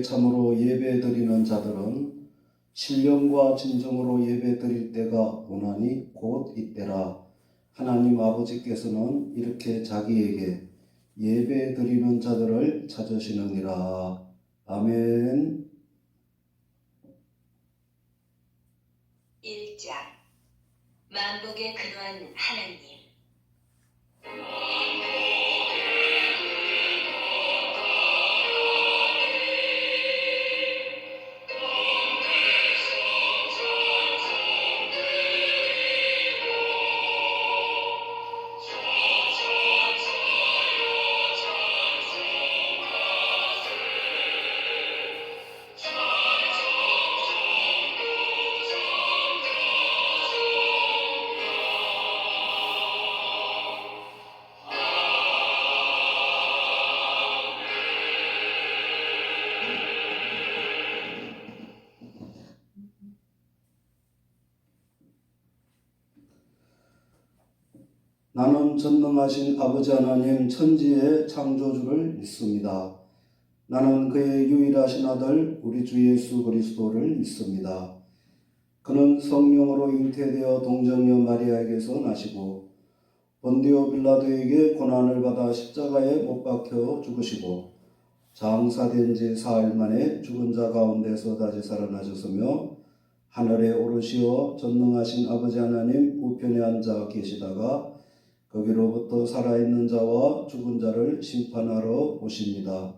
주께 참으로 예배드리는 자들은 신령과 진정으로 예배드릴 때가 오나니 곧 이때라. 하나님 아버지께서는 이렇게 자기에게 예배드리는 자들을 찾으시느니라. 아멘. 1장 만복의 근원 하나님. 나는 전능하신 아버지 하나님 천지의 창조주를 믿습니다. 나는 그의 유일하신 아들 우리 주 예수 그리스도를 믿습니다. 그는 성령으로 잉태되어 동정녀 마리아에게서 나시고 본디오 빌라도에게 고난을 받아 십자가에 못 박혀 죽으시고 장사된 지 사흘 만에 죽은 자 가운데서 다시 살아나셨으며 하늘에 오르시어 전능하신 아버지 하나님 우편에 앉아 계시다가 거기로부터 살아있는 자와 죽은 자를 심판하러 오십니다.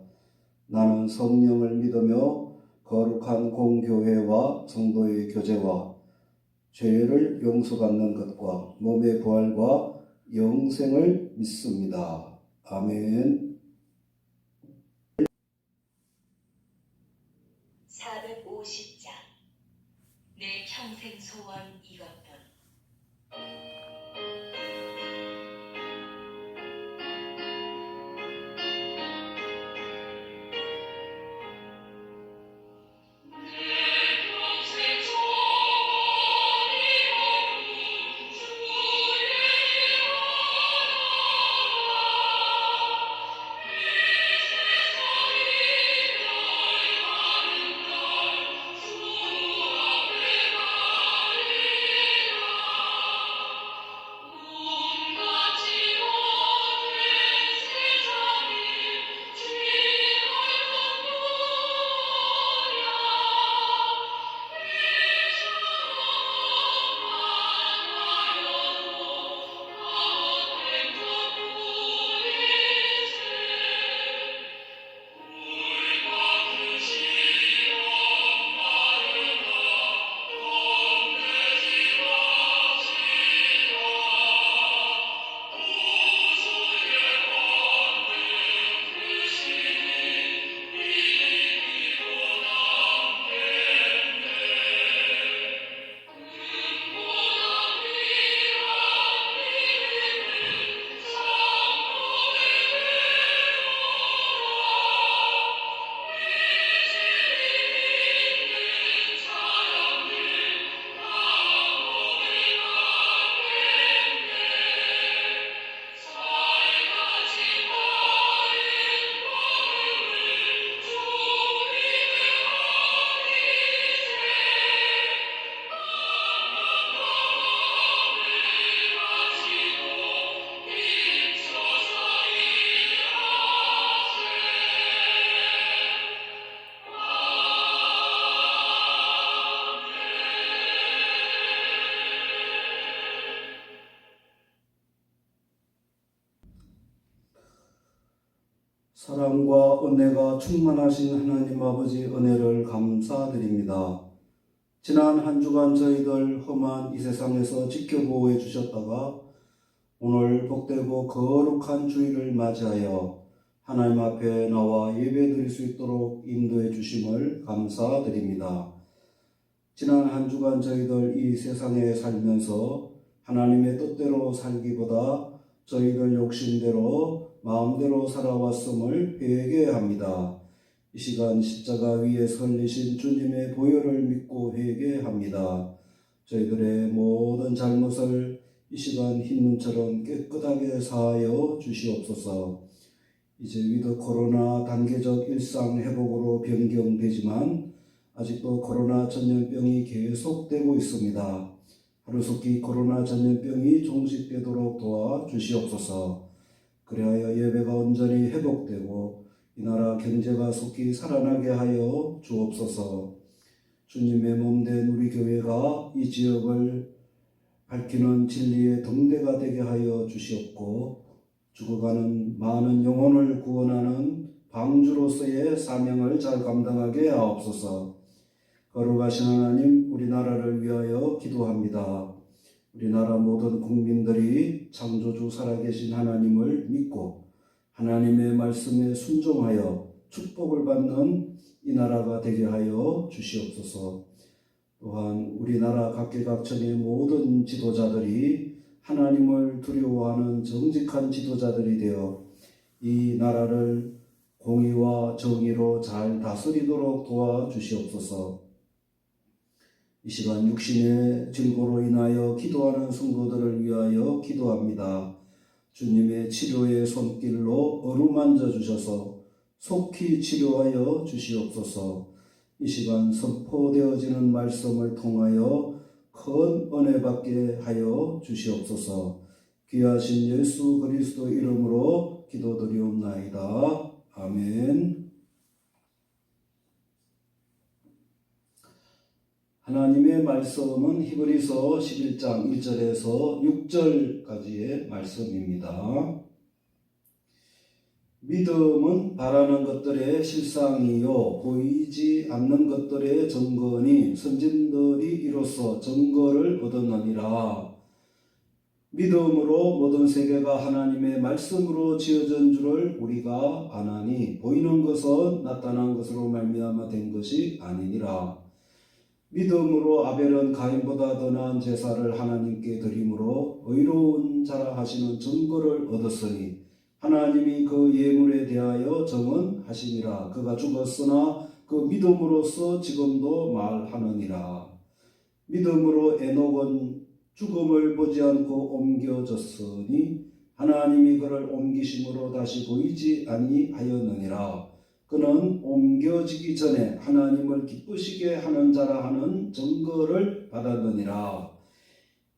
나는 성령을 믿으며 거룩한 공교회와 성도의 교제와 죄를 용서받는 것과 몸의 부활과 영생을 믿습니다. 아멘. 450장 내 평생 소원 이것뿐. 사랑과 은혜가 충만하신 하나님 아버지 은혜를 감사드립니다. 지난 한 주간 저희들 험한 이 세상에서 지켜보호해 주셨다가 오늘 복되고 거룩한 주일을 맞이하여 하나님 앞에 나와 예배드릴 수 있도록 인도해 주심을 감사드립니다. 지난 한 주간 저희들 이 세상에 살면서 하나님의 뜻대로 살기보다 저희들 욕심대로 마음대로 살아왔음을 회개합니다. 이 시간 십자가 위에 설리신 주님의 보혈을 믿고 회개합니다. 저희들의 모든 잘못을 이 시간 흰 눈처럼 깨끗하게 사하여 주시옵소서. 이제 위드 코로나 단계적 일상 회복으로 변경되지만 아직도 코로나 전염병이 계속되고 있습니다. 하루속히 코로나 전염병이 종식되도록 도와주시옵소서. 그리하여 예배가 온전히 회복되고 이 나라 경제가 속히 살아나게 하여 주옵소서. 주님의 몸된 우리 교회가 이 지역을 밝히는 진리의 등대가 되게 하여 주시옵고 죽어가는 많은 영혼을 구원하는 방주로서의 사명을 잘 감당하게 하옵소서. 거룩하신 하나님, 우리나라를 위하여 기도합니다. 우리나라 모든 국민들이 창조주 살아계신 하나님을 믿고 하나님의 말씀에 순종하여 축복을 받는 이 나라가 되게 하여 주시옵소서. 또한 우리나라 각계각층의 모든 지도자들이 하나님을 두려워하는 정직한 지도자들이 되어 이 나라를 공의와 정의로 잘 다스리도록 도와주시옵소서. 이 시간 육신의 질고로 인하여 기도하는 성도들을 위하여 기도합니다. 주님의 치료의 손길로 어루만져 주셔서 속히 치료하여 주시옵소서. 이 시간 선포되어지는 말씀을 통하여 큰 은혜 받게 하여 주시옵소서. 귀하신 예수 그리스도 이름으로 기도드리옵나이다. 아멘. 하나님의 말씀은 히브리서 11장 1절에서 6절까지의 말씀입니다. 믿음은 바라는 것들의 실상이요 보이지 않는 것들의 증거니 선진들이 이로써 증거를 얻었느니라. 믿음으로 모든 세계가 하나님의 말씀으로 지어진 줄을 우리가 아나니 보이는 것은 나타난 것으로 말미암아 된 것이 아니니라. 믿음으로 아벨은 가인보다 더 나은 제사를 하나님께 드림으로 의로운 자라 하시는 증거를 얻었으니 하나님이 그 예물에 대하여 정언하시니라. 그가 죽었으나 그 믿음으로써 지금도 말하느니라. 믿음으로 에녹은 죽음을 보지 않고 옮겨졌으니 하나님이 그를 옮기심으로 다시 보이지 아니하였느니라. 그는 옮겨지기 전에 하나님을 기쁘시게 하는 자라 하는 증거를 받았느니라.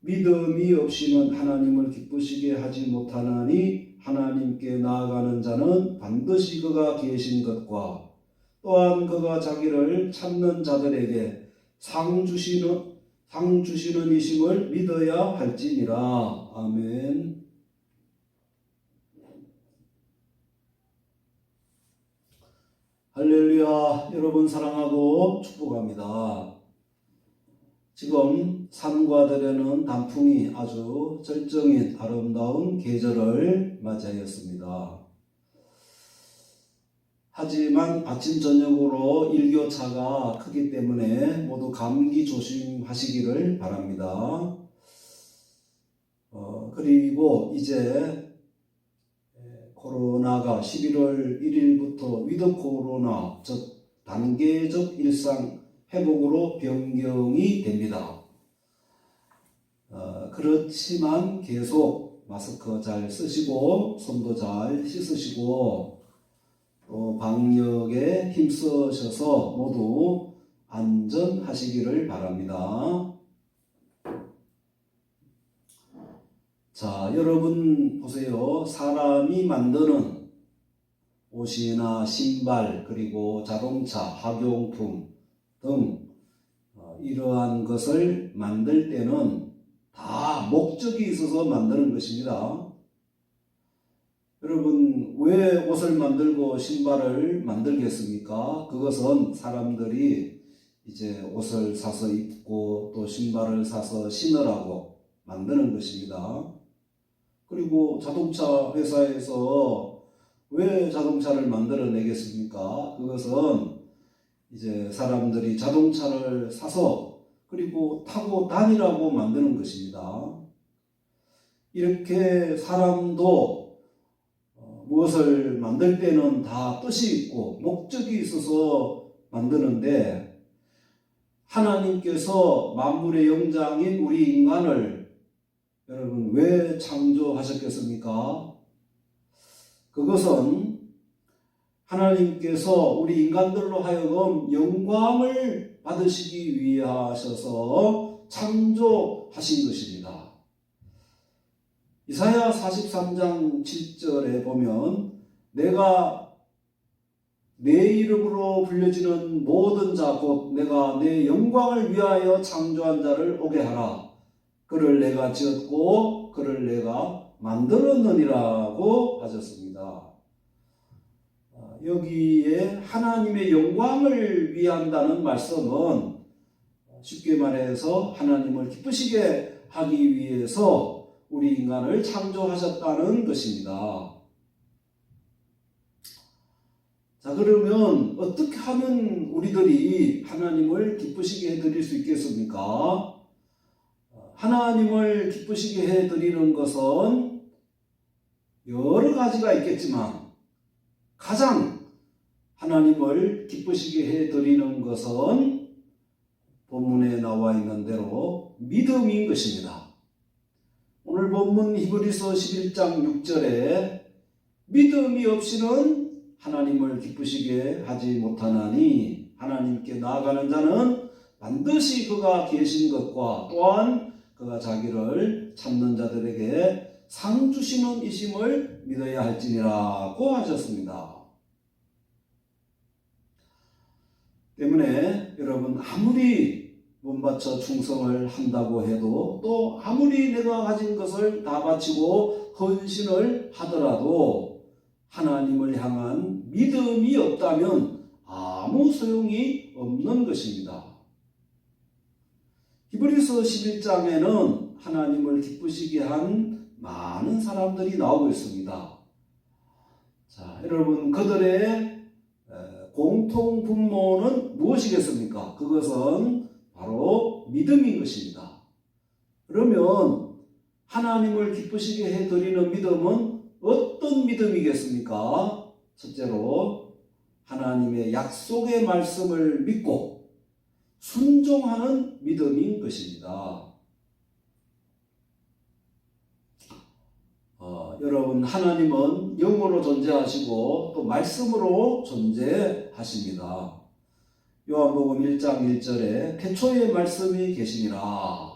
믿음이 없이는 하나님을 기쁘시게 하지 못하나니 하나님께 나아가는 자는 반드시 그가 계신 것과 또한 그가 자기를 찾는 자들에게 상 주시는 이심을 믿어야 할지니라. 아멘. 할렐루야. 여러분 사랑하고 축복합니다. 지금 산과 들에는 단풍이 아주 절정인 아름다운 계절을 맞이하였습니다. 하지만 아침 저녁으로 일교차가 크기 때문에 모두 감기 조심하시기를 바랍니다. 그리고 이제 코로나가 11월 1일부터 위드 코로나, 즉 단계적 일상 회복으로 변경이 됩니다. 그렇지만 계속 마스크 잘 쓰시고 손도 잘 씻으시고 또 방역에 힘쓰셔서 모두 안전하시기를 바랍니다. 자, 여러분 보세요. 사람이 만드는 옷이나 신발 그리고 자동차, 학용품 등 이러한 것을 만들 때는 다 목적이 있어서 만드는 것입니다. 여러분 왜 옷을 만들고 신발을 만들겠습니까? 그것은 사람들이 이제 옷을 사서 입고 또 신발을 사서 신으라고 만드는 것입니다. 그리고 자동차 회사에서 왜 자동차를 만들어내겠습니까? 그것은 이제 사람들이 자동차를 사서 그리고 타고 다니라고 만드는 것입니다. 이렇게 사람도 무엇을 만들 때는 다 뜻이 있고 목적이 있어서 만드는데 하나님께서 만물의 영장인 우리 인간을 여러분 왜 창조하셨겠습니까? 그것은 하나님께서 우리 인간들로 하여금 영광을 받으시기 위하셔서 창조하신 것입니다. 이사야 43장 7절에 보면 내가 내 이름으로 불려지는 모든 자 곧 내가 내 영광을 위하여 창조한 자를 오게 하라. 그를 내가 지었고 그를 내가 만들었느니라고 하셨습니다. 여기에 하나님의 영광을 위한다는 말씀은 쉽게 말해서 하나님을 기쁘시게 하기 위해서 우리 인간을 창조하셨다는 것입니다. 자, 그러면 어떻게 하면 우리들이 하나님을 기쁘시게 해드릴 수 있겠습니까? 하나님을 기쁘시게 해드리는 것은 여러 가지가 있겠지만 가장 하나님을 기쁘시게 해드리는 것은 본문에 나와 있는 대로 믿음인 것입니다. 오늘 본문 히브리서 11장 6절에 믿음이 없이는 하나님을 기쁘시게 하지 못하나니 하나님께 나아가는 자는 반드시 그가 계신 것과 또한 그가 자기를 찾는 자들에게 상 주시는 이심을 믿어야 할지니라고 하셨습니다. 때문에 여러분 아무리 몸바쳐 충성을 한다고 해도 또 아무리 내가 가진 것을 다 바치고 헌신을 하더라도 하나님을 향한 믿음이 없다면 아무 소용이 없는 것입니다. 히브리서 11장에는 하나님을 기쁘시게 한 많은 사람들이 나오고 있습니다. 자, 여러분 그들의 공통 분모는 무엇이겠습니까? 그것은 바로 믿음인 것입니다. 그러면 하나님을 기쁘시게 해드리는 믿음은 어떤 믿음이겠습니까? 첫째로 하나님의 약속의 말씀을 믿고 순종하는 믿음인 것입니다. 여러분 하나님은 영으로 존재하시고 또 말씀으로 존재하십니다. 요한복음 1장 1절에 태초에 말씀이 계시니라.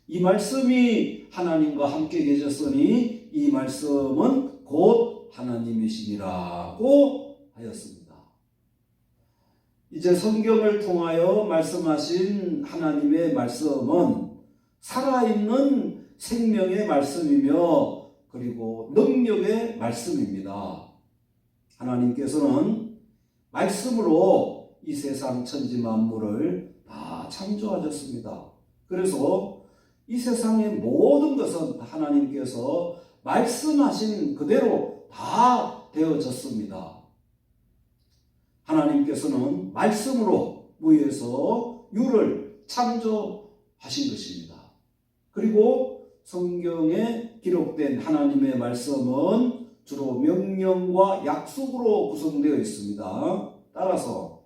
이 말씀이 하나님과 함께 계셨으니 이 말씀은 곧 하나님이시니라고 하였습니다. 이제 성경을 통하여 말씀하신 하나님의 말씀은 살아있는 생명의 말씀이며 그리고 능력의 말씀입니다. 하나님께서는 말씀으로 이 세상 천지 만물을 다 창조하셨습니다. 그래서 이 세상의 모든 것은 하나님께서 말씀하신 그대로 다 되어졌습니다. 하나님께서는 말씀으로 무에서 유를 창조하신 것입니다. 그리고 성경에 기록된 하나님의 말씀은 주로 명령과 약속으로 구성되어 있습니다. 따라서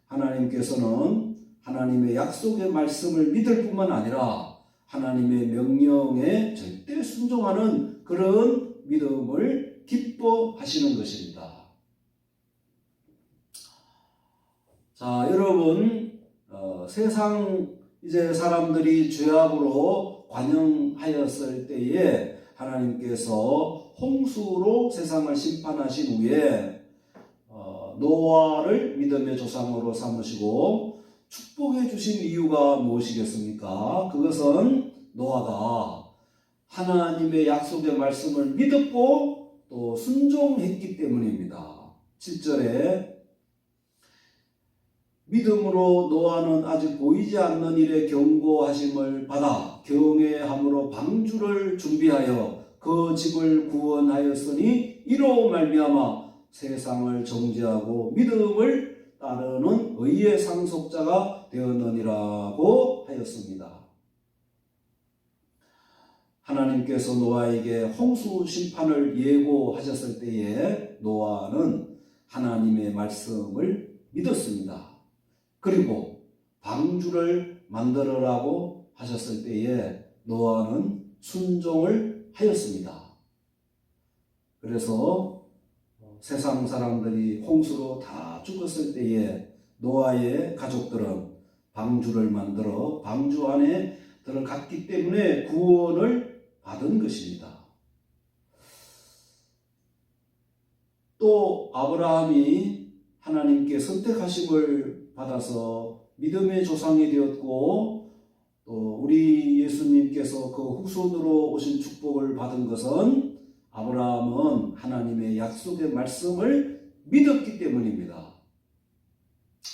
하나님께서는 하나님의 약속의 말씀을 믿을 뿐만 아니라 하나님의 명령에 절대 순종하는 그런 믿음을 기뻐하시는 것입니다. 자, 여러분, 세상 이제 사람들이 죄악으로 관영하였을 때에 하나님께서 홍수로 세상을 심판하신 후에 노아를 믿음의 조상으로 삼으시고 축복해 주신 이유가 무엇이겠습니까? 그것은 노아가 하나님의 약속의 말씀을 믿었고 또 순종했기 때문입니다. 7절에 믿음으로 노아는 아직 보이지 않는 일에 경고하심을 받아 경외함으로 방주를 준비하여 그 집을 구원하였으니 이로 말미암아 세상을 정죄하고 믿음을 따르는 의의 상속자가 되었느니라고 하였습니다. 하나님께서 노아에게 홍수 심판을 예고하셨을 때에 노아는 하나님의 말씀을 믿었습니다. 그리고 방주를 만들어라고 하셨을 때에 노아는 순종을 하였습니다. 그래서 세상 사람들이 홍수로 다 죽었을 때에 노아의 가족들은 방주를 만들어 방주 안에 들어갔기 때문에 구원을 받은 것입니다. 또 아브라함이 하나님께 선택하심을 받아서 믿음의 조상이 되었고, 또 우리 예수님께서 그 후손으로 오신 축복을 받은 것은 아브라함은 하나님의 약속의 말씀을 믿었기 때문입니다.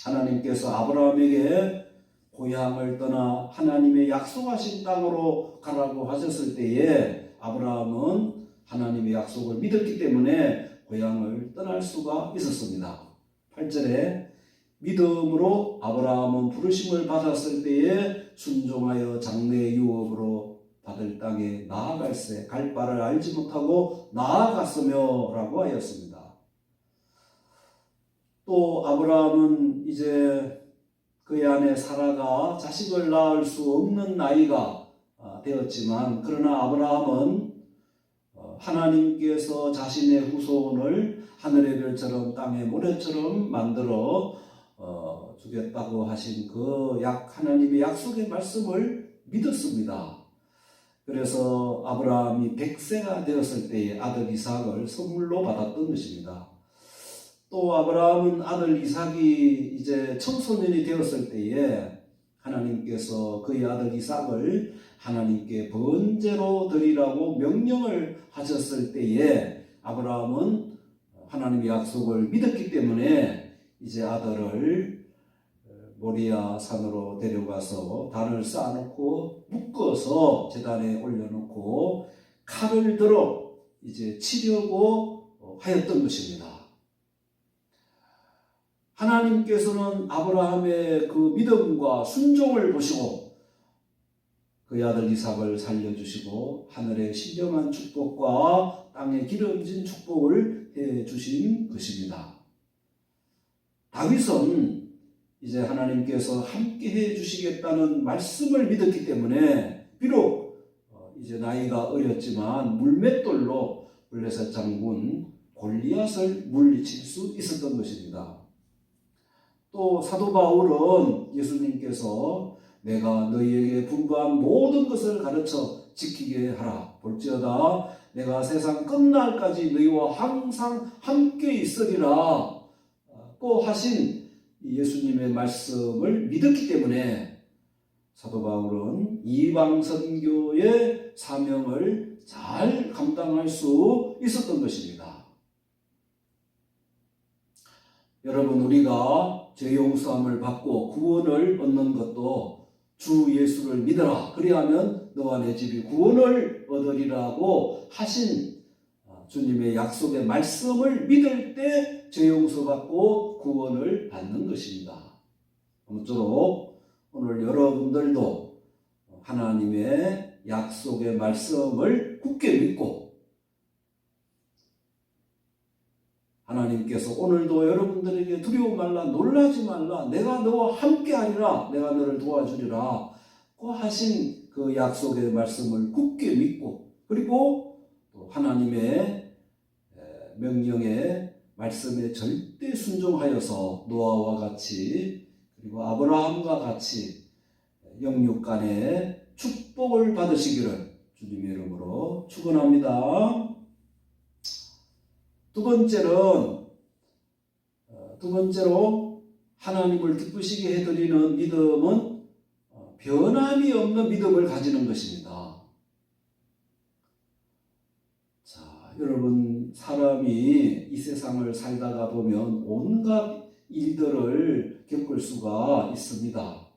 하나님께서 아브라함에게 고향을 떠나 하나님의 약속하신 땅으로 가라고 하셨을 때에 아브라함은 하나님의 약속을 믿었기 때문에 고향을 떠날 수가 있었습니다. 8절에 믿음으로 아브라함은 부르심을 받았을 때에 순종하여 장래의 유업으로 받을 땅에 나아갈새 갈 바를 알지 못하고 나아갔으며 라고 하였습니다. 또 아브라함은 이제 그의 아내 사라가 자식을 낳을 수 없는 나이가 되었지만, 그러나 아브라함은 하나님께서 자신의 후손을 하늘의 별처럼 땅의 모래처럼 만들어 주겠다고 하신 그 하나님의 약속의 말씀을 믿었습니다. 그래서 아브라함이 100세가 되었을 때에 아들 이삭을 선물로 받았던 것입니다. 또 아브라함은 아들 이삭이 이제 청소년이 되었을 때에 하나님께서 그의 아들 이삭을 하나님께 번제로 드리라고 명령을 하셨을 때에 아브라함은 하나님의 약속을 믿었기 때문에 이제 아들을 모리아 산으로 데려가서 단을 쌓아놓고 묶어서 제단에 올려놓고 칼을 들어 이제 치려고 하였던 것입니다. 하나님께서는 아브라함의 그 믿음과 순종을 보시고 그의 아들 이삭을 살려주시고 하늘의 신령한 축복과 땅의 기름진 축복을 해주신 것입니다. 다윗은 이제 하나님께서 함께 해주시겠다는 말씀을 믿었기 때문에 비록 이제 나이가 어렸지만 물맷돌로 블레셋 장군 골리앗을 물리칠 수 있었던 것입니다. 또 사도 바울은 예수님께서 내가 너희에게 분부한 모든 것을 가르쳐 지키게 하라. 볼지어다 내가 세상 끝날까지 너희와 항상 함께 있으리라 고 하신 예수님의 말씀을 믿었기 때문에 사도 바울은 이방 선교의 사명을 잘 감당할 수 있었던 것입니다. 여러분, 우리가 죄 용서함을 받고 구원을 얻는 것도 주 예수를 믿어라. 그리하면 너와 내 집이 구원을 얻으리라고 하신 주님의 약속의 말씀을 믿을 때 죄 용서받고 구원을 받는 것입니다. 아무쪼록 오늘 여러분들도 하나님의 약속의 말씀을 굳게 믿고 하나님께서 오늘도 여러분들에게 두려워 말라, 놀라지 말라, 내가 너와 함께 하리라, 내가 너를 도와주리라 고 하신 그 약속의 말씀을 굳게 믿고, 그리고 또 하나님의 명령에 말씀에 절대 순종하여서 노아와 같이 그리고 아브라함과 같이 영육간에 축복을 받으시기를 주님의 이름으로 축원합니다. 두 번째로 하나님을 기쁘시게 해드리는 믿음은 변함이 없는 믿음을 가지는 것입니다. 자, 여러분, 사람이 이 세상을 살다가 보면 온갖 일들을 겪을 수가 있습니다.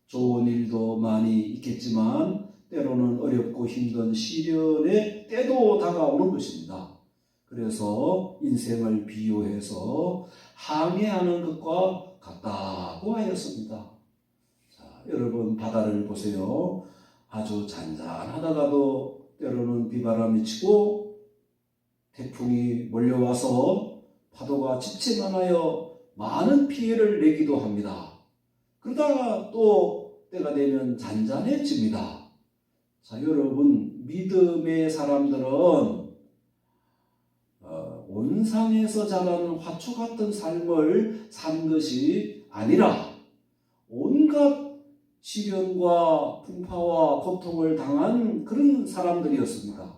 좋은 일도 많이 있겠지만 때로는 어렵고 힘든 시련의 때도 다가오는 것입니다. 그래서 인생을 비유해서 항해하는 것과 같다고 하였습니다. 자, 여러분, 바다를 보세요. 아주 잔잔하다가도 때로는 비바람이 치고 태풍이 몰려와서 파도가 집체만하여 많은 피해를 내기도 합니다. 그러다가 또 때가 되면 잔잔해집니다. 자, 여러분, 믿음의 사람들은 온상에서 자라는 화초 같은 삶을 산 것이 아니라 온갖 시련과 풍파와 고통을 당한 그런 사람들이었습니다.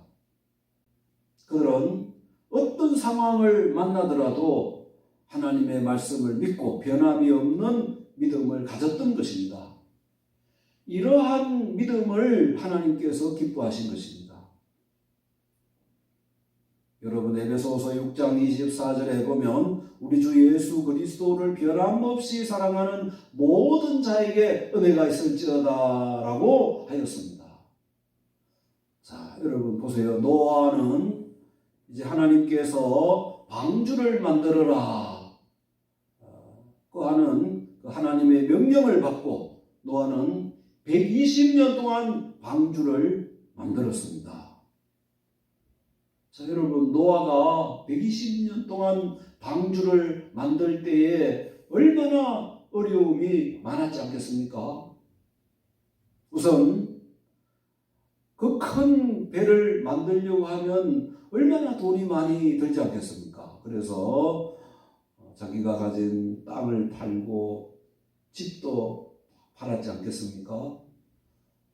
그들은 어떤 상황을 만나더라도 하나님의 말씀을 믿고 변함이 없는 믿음을 가졌던 것입니다. 이러한 믿음을 하나님께서 기뻐하신 것입니다. 여러분, 에베소서 6장 24절에 보면 우리 주 예수 그리스도를 변함없이 사랑하는 모든 자에게 은혜가 있을지어다 라고 하였습니다. 자, 여러분 보세요. 노아는 이제 하나님께서 방주를 만들어라 하는 하나님의 명령을 받고 노아는 120년 동안 방주를 만들었습니다. 자, 여러분, 노아가 120년 동안 방주를 만들 때에 얼마나 어려움이 많았지 않겠습니까? 우선 그 큰 배를 만들려고 하면 얼마나 돈이 많이 들지 않겠습니까? 그래서 자기가 가진 땅을 팔고 집도 팔았지 않겠습니까?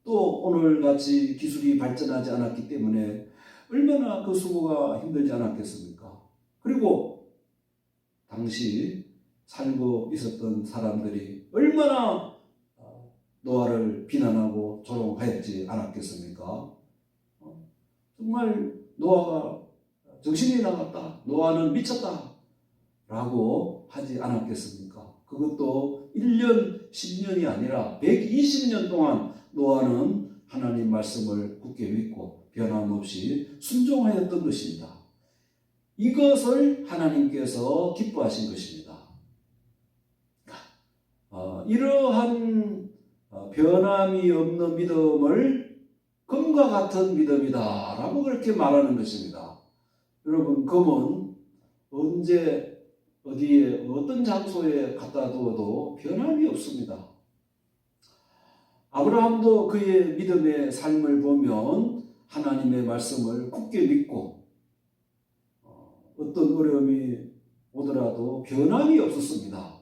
또 오늘같이 기술이 발전하지 않았기 때문에 얼마나 그 수고가 힘들지 않았겠습니까? 그리고 당시 살고 있었던 사람들이 얼마나 노아를 비난하고 조롱하였지 않았겠습니까? 정말 노아가 정신이 나갔다, 노아는 미쳤다 라고 하지 않았겠습니까? 그것도 1년, 10년이 아니라 120년 동안 노아는 하나님 말씀을 굳게 믿고 변함없이 순종하였던 것입니다. 이것을 하나님께서 기뻐하신 것입니다. 이러한 변함이 없는 믿음을 금과 같은 믿음이다 라고 그렇게 말하는 것입니다. 여러분, 금은 언제 어디에 어떤 장소에 갖다 두어도 변함이 없습니다. 아브라함도 그의 믿음의 삶을 보면 하나님의 말씀을 굳게 믿고 어떤 어려움이 오더라도 변함이 없었습니다.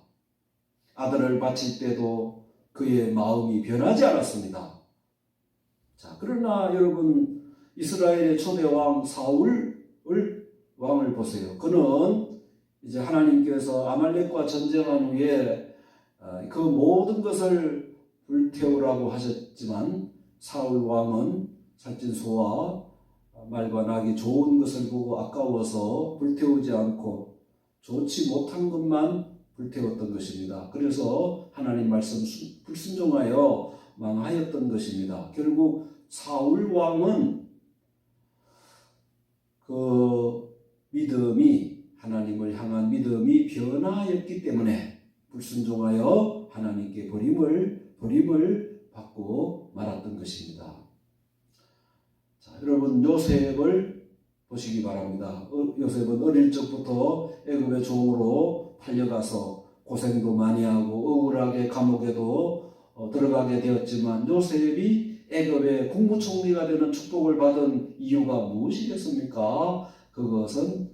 아들을 바칠 때도 그의 마음이 변하지 않았습니다. 자, 그러나 여러분, 이스라엘의 초대 왕 사울 왕을 보세요. 그는 이제 하나님께서 아말렉과 전쟁한 후에 그 모든 것을 불태우라고 하셨지만 사울 왕은 살찐 소와 말과 낙이 좋은 것을 보고 아까워서 불태우지 않고 좋지 못한 것만 불태웠던 것입니다. 그래서 하나님 말씀 불순종하여 망하였던 것입니다. 결국 사울 왕은 그 믿음이 하나님을 향한 믿음이 변화였기 때문에 불순종하여 하나님께 버림을 받고 말았던 것입니다. 자, 여러분, 요셉을 보시기 바랍니다. 요셉은 어릴 적부터 애굽의 종으로 팔려가서 고생도 많이 하고 억울하게 감옥에도 들어가게 되었지만 요셉이 애굽의 국무총리가 되는 축복을 받은 이유가 무엇이겠습니까? 그것은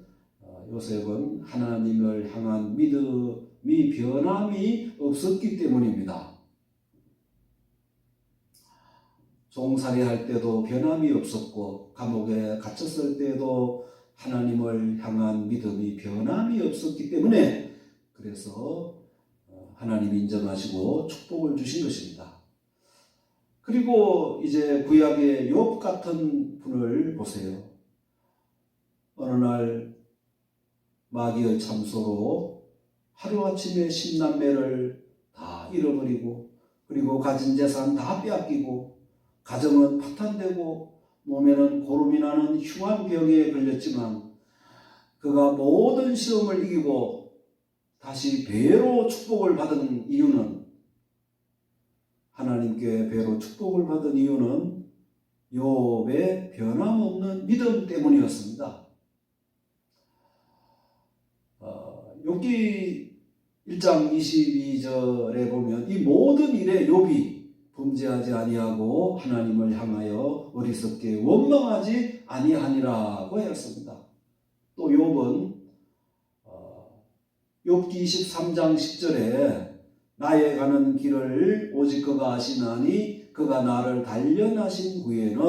요셉은 하나님을 향한 믿음이 변함이 없었기 때문입니다. 종살이 할 때도 변함이 없었고 감옥에 갇혔을 때도 하나님을 향한 믿음이 변함이 없었기 때문에 그래서 하나님 인정하시고 축복을 주신 것입니다. 그리고 이제 구약의 욥 같은 분을 보세요. 어느 날 마귀의 참소로 하루아침에 10남매를 다 잃어버리고 그리고 가진 재산 다 빼앗기고 가정은 파탄되고 몸에는 고름이 나는 흉한 병에 걸렸지만 그가 모든 시험을 이기고 다시 배로 축복을 받은 이유는 하나님께 배로 축복을 받은 이유는 욥의 변함없는 믿음 때문이었습니다. 욥기 1장 22절에 보면 이 모든 일에 욥이 범죄하지 아니하고 하나님을 향하여 어리석게 원망하지 아니하니라고 하였습니다. 또 욥은 욥기 23장 10절에 나의 가는 길을 오직 그가 아시나니 그가 나를 단련하신 후에는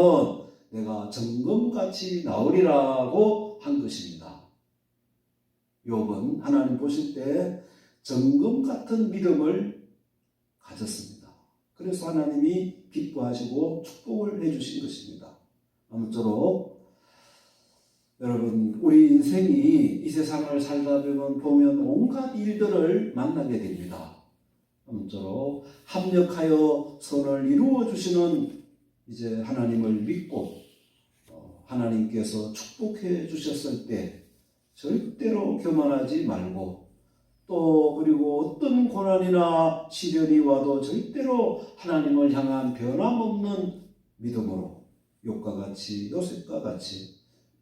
내가 정금같이 나오리라고 한 것입니다. 욥은 하나님 보실 때 정금 같은 믿음을 가졌습니다. 그래서 하나님이 기뻐하시고 축복을 해주신 것입니다. 아무쪼록 여러분, 우리 인생이 이 세상을 살다 보면 온갖 일들을 만나게 됩니다. 아무쪼록 합력하여 선을 이루어 주시는 이제 하나님을 믿고 하나님께서 축복해 주셨을 때 절대로 교만하지 말고, 또 그리고 어떤 고난이나 시련이 와도 절대로 하나님을 향한 변함없는 믿음으로 욥과 같이 요셉과 같이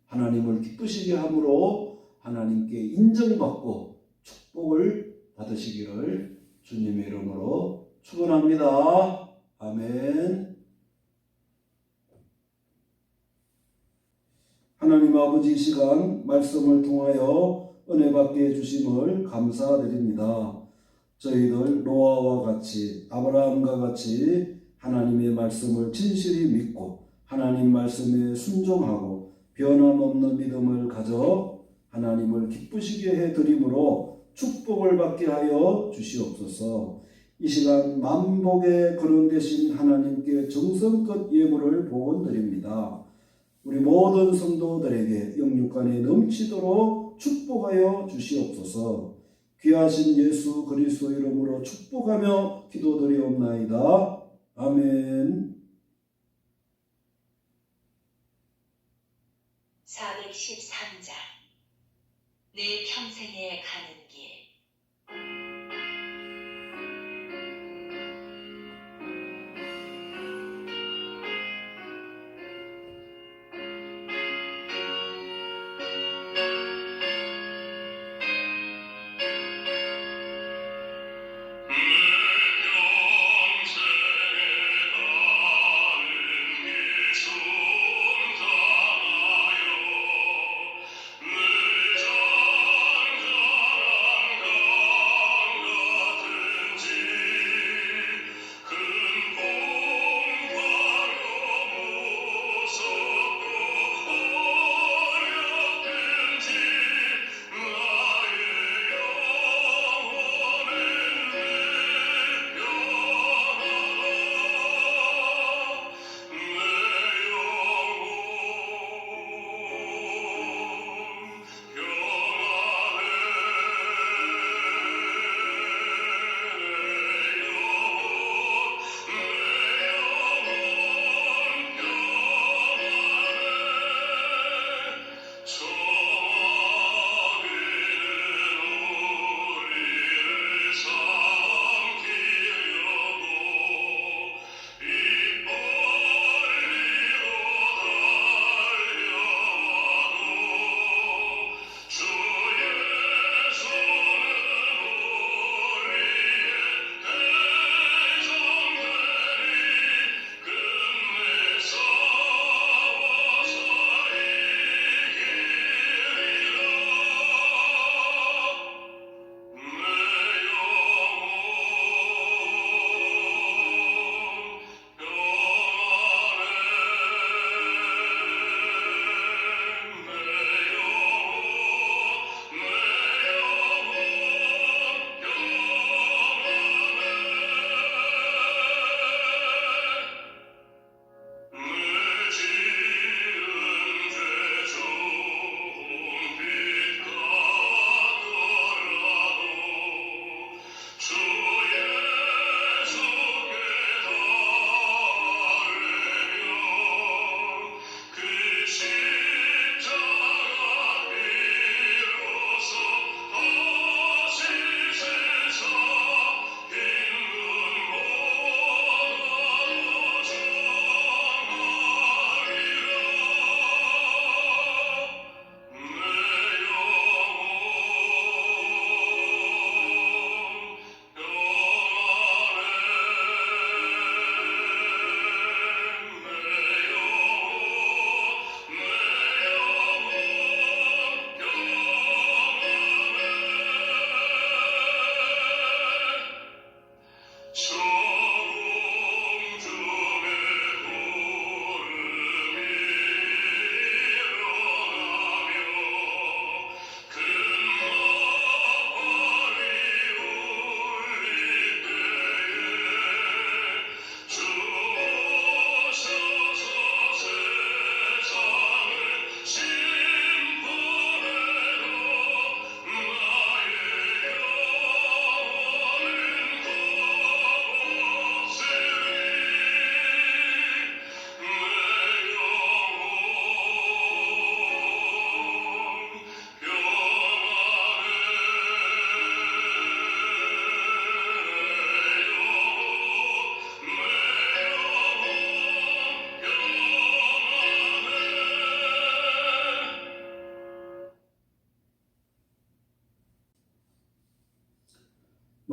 하나님을 기쁘시게 함으로 하나님께 인정받고 축복을 받으시기를 주님의 이름으로 축원합니다. 아멘. 하나님 아버지, 이 시간 말씀을 통하여 은혜 받게 해주심을 감사드립니다. 저희들 노아와 같이 아브라함과 같이 하나님의 말씀을 진실히 믿고 하나님 말씀에 순종하고 변함없는 믿음을 가져 하나님을 기쁘시게 해드림으로 축복을 받게 하여 주시옵소서. 이 시간 만복의 근원 되신 하나님께 정성껏 예물을 복원드립니다. 우리 모든 성도들에게 영육간에 넘치도록 축복하여 주시옵소서. 귀하신 예수 그리스도 이름으로 축복하며 기도드리옵나이다. 아멘. 413장 내 평생에 가는 길.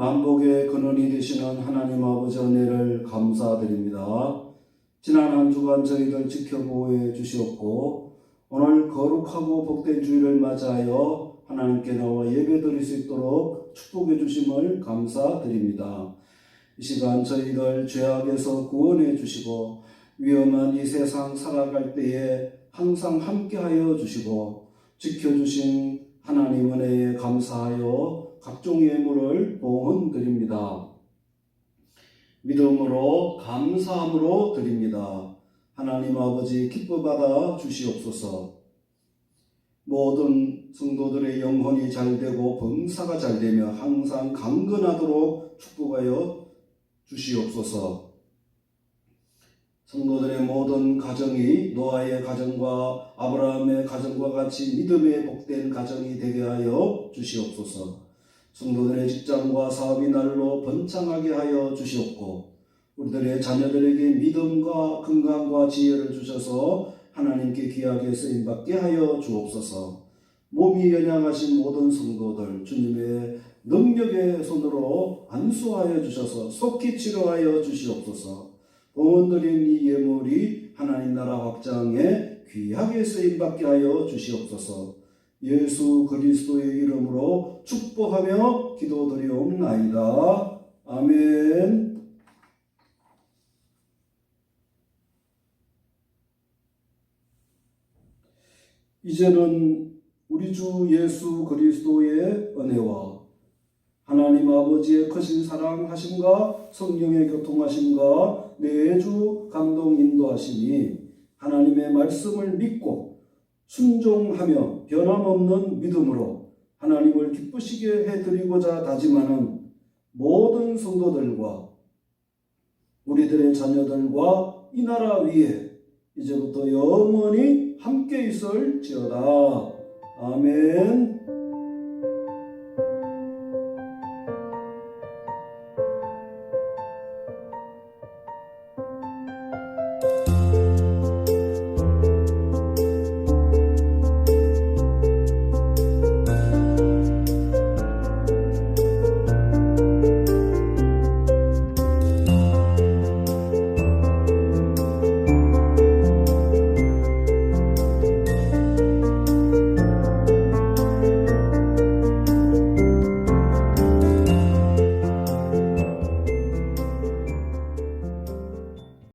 만복의 근원이 되시는 하나님 아버지 은혜를 감사드립니다. 지난 한 주간 저희들 지켜보호해 주시었고 오늘 거룩하고 복된 주일을 맞이하여 하나님께 나와 예배드릴 수 있도록 축복해 주심을 감사드립니다. 이 시간 저희들 죄악에서 구원해 주시고 위험한 이 세상 살아갈 때에 항상 함께하여 주시고 지켜주신 하나님 은혜에 감사하여 각종 예물을 봉헌드립니다. 믿음으로 감사함으로 드립니다. 하나님 아버지 기뻐받아 주시옵소서. 모든 성도들의 영혼이 잘되고 범사가 잘되며 항상 강건하도록 축복하여 주시옵소서. 성도들의 모든 가정이 노아의 가정과 아브라함의 가정과 같이 믿음의 복된 가정이 되게 하여 주시옵소서. 성도들의 직장과 사업이 날로 번창하게 하여 주시옵고 우리들의 자녀들에게 믿음과 건강과 지혜를 주셔서 하나님께 귀하게 쓰임받게 하여 주옵소서. 몸이 연약하신 모든 성도들 주님의 능력의 손으로 안수하여 주셔서 속히 치료하여 주시옵소서. 봉헌드린 이 예물이 하나님 나라 확장에 귀하게 쓰임받게 하여 주시옵소서. 예수 그리스도의 이름으로 축복하며 기도드리옵나이다. 아멘. 이제는 우리 주 예수 그리스도의 은혜와 하나님 아버지의 크신 사랑하심과 성령의 교통하심과 매주 감동 인도하심이 하나님의 말씀을 믿고 순종하며 변함없는 믿음으로 하나님을 기쁘시게 해드리고자 다짐하는 모든 성도들과 우리들의 자녀들과 이 나라 위에 이제부터 영원히 함께 있을지어다. 아멘.